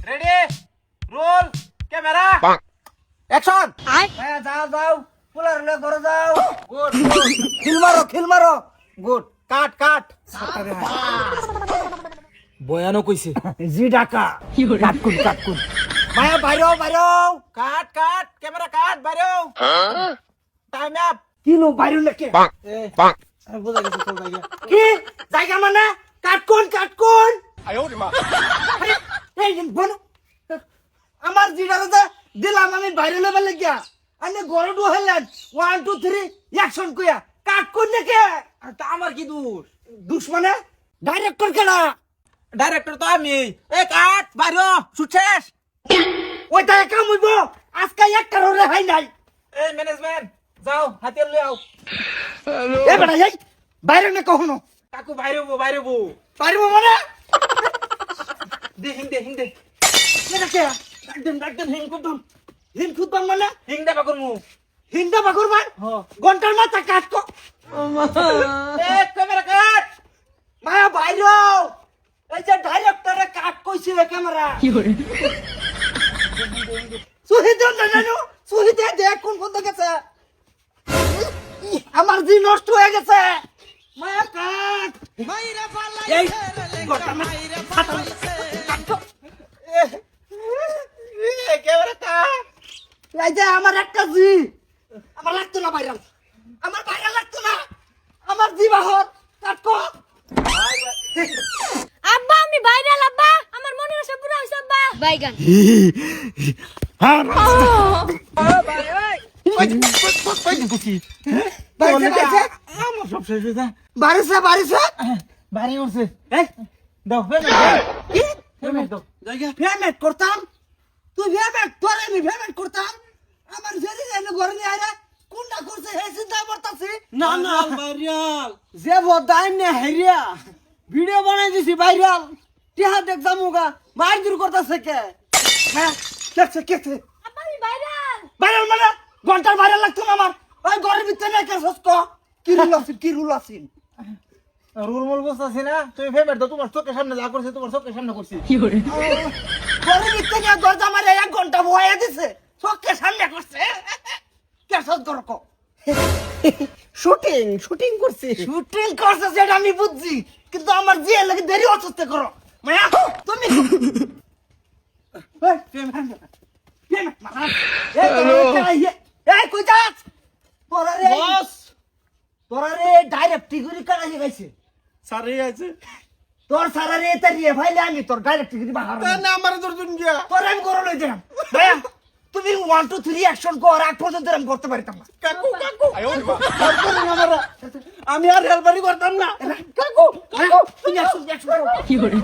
ready roll camera action হ্যাঁ যাও যাও পুলার লে ঘরে যাও গুড খিল মারো গুড কাট কাট বয়ানো কইছে জি ডাকা কাট কুন মায়া বাইরো কাট কাট ক্যামেরা কাট বাইরো টাইম আপ কিনো বাইরো লেকে আমি বুঝা গেছি কোন জায়গা কি জায়গা মানে কাট কোন এই বনো আমার জিডারে দিলাম আমি বাইরে লেভেল লাগিয়া আনে গড় ডু হলেন 1 2 3 অ্যাকশন কইয়া কাট কোন লেকে তা আমার কি দোষ দুশ মানে ডাইরেক্টর কেডা ডাইরেক্টর তো আমি এ কাট বাইরো শুট শেষ ওইটা কাম হইব আজকে একটা রে হাই নাই এই ম্যানেজমেন্ট যাও হাতিয়ার লই আও এ বেটা এই বাইরে না কখনো কাকু বাইরবো পারিব মানে হিং দে এটা কে ডাকদেন হিন খুদবাম মানে হিং দে বাকুরমু হিন্দা বাকুর মান হ ঘন্টার মাথা কাট কো এ ক্যামেরা কাট মায়া বাইরে এই যে ডাইরেক্টরে কাট কইছে ক্যামেরা কি করে সুহিত জানো সুহিত দেখ কোন বন্ধ গেছে আমার জি নষ্ট হয়ে গেছে মায়া কাট এই ঘন্টার মাথা ক্যামেরা কাট এই যে আমার একটা জি আমার লাগতো না ভাইরাল আমার ভাইরাল লাগতো না আমার জি বাহর কাটকো আব্বা আমি ভাইরাল আব্বা আমার মনের আশা পুরো হইছে আব্বা বাইগান আমার সব শেষ হয়ে যা বারিছে বাড়ি উঠছে এই দাও কি পেমেন্ট দাও জায়গা পেমেন্ট করতাম তুই পেমেন্ট তোরে আমি পেমেন্ট করতাম আমার জেরি এনে ঘরে নিয়ে আইরা কোনটা করছে হে চিন্তা করতাছি না ভাইরাল যে বদাই নে হেরিয়া ভিডিও বানাই দিছি ভাইরাল টিহা দেখতাম মুগা মার দূর করতেছে কে হ্যাঁ কেছে আব্বা আমি ভাইরাল ভাইরাল মানে ঘন্টার ভাইরাল লাগতো না আমার ওই ঘরের ভিতরে না কে সস্ক কি রুল আছিন রুল মুল বসতাছি না তুমি পেমেন্ট দাও তোমার চোখের সামনে যা করছে তোমার চোখের সামনে করছি কি করে ঘরের ভিতরে গিয়ে দরজা মারে 1 ঘন্টা বয়ে দিছে চোখের সামনে করছে কে সস করক শুটিং করছে সেটা আমি বুঝছি কিন্তু আমার যে লাগে দেরি অসুস্থ করো মায়া তুমি এই পেমেন্ট মারা এই কই যাস বস তোরা রে ডাইরেক্ট টিগুরি কাটা গেছে সারি আছে তোর সারা রে তারিয়ে ভাইলে আমি তোর ডাইরেক্ট টিগুরি বাহার না আমার দর্জন গিয়া তোর আমি করো লই দিলাম ভাইয়া তুমি 1 2 3 অ্যাকশন কর আগ পর্যন্ত আমি করতে পারতাম না কাকু আমি আর হেলপারি করতাম না কাকু তুমি অ্যাকশন করো কি করে